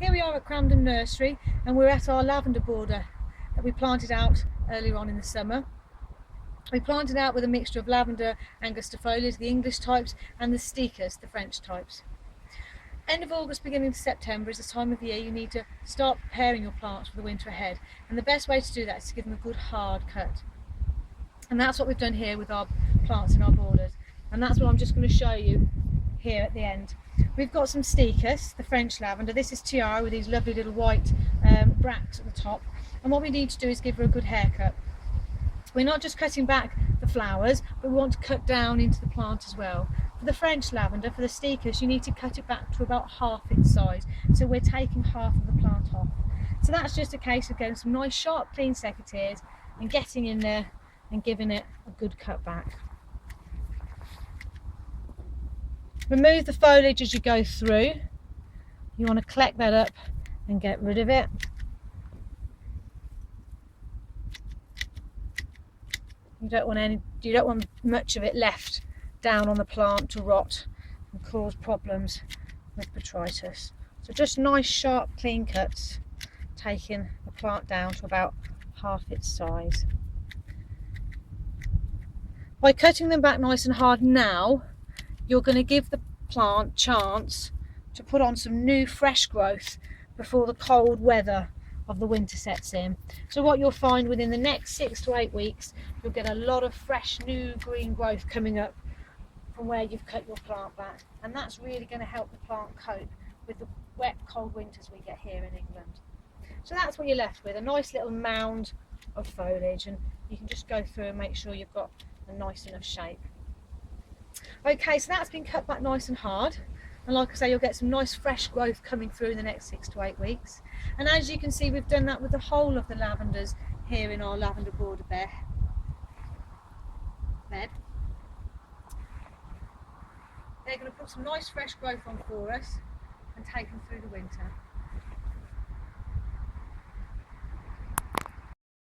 Here we are at Cramden Nursery and we're at our lavender border that we planted out earlier on in the summer. We planted out with a mixture of lavender angustifolias, the English types, and the sticas, the French types. End of August, beginning of September is the time of year you need to start preparing your plants for the winter ahead, and the best way to do that is to give them a good hard cut. And that's what we've done here with our plants in our borders, and that's what I'm just going to show you here at the end. We've got some sticas, the French lavender. This is Tiara with these lovely little white bracts at the top, and what we need to do is give her a good haircut. We're not just cutting back the flowers, but we want to cut down into the plant as well. For the French lavender, for the sticas, you need to cut it back to about half its size, so we're taking half of the plant off. So that's just a case of getting some nice sharp clean secateurs and getting in there and giving it a good cut back. Remove the foliage as you go through. You want to collect that up and get rid of it. You don't want much of it left down on the plant to rot and cause problems with botrytis. So just nice sharp clean cuts, taking the plant down to about half its size. By cutting them back nice and hard now, you're going to give the plant chance to put on some new fresh growth before the cold weather of the winter sets in. So what you'll find within the next 6 to 8 weeks, you'll get a lot of fresh new green growth coming up from where you've cut your plant back, and that's really going to help the plant cope with the wet cold winters we get here in England. So that's what you're left with, a nice little mound of foliage, and you can just go through and make sure you've got a nice enough shape. Okay, so that's been cut back nice and hard, and like I say, you'll get some nice fresh growth coming through in the next 6 to 8 weeks. And as you can see, we've done that with the whole of the lavenders here in our lavender border bed. They're going to put some nice fresh growth on for us and take them through the winter.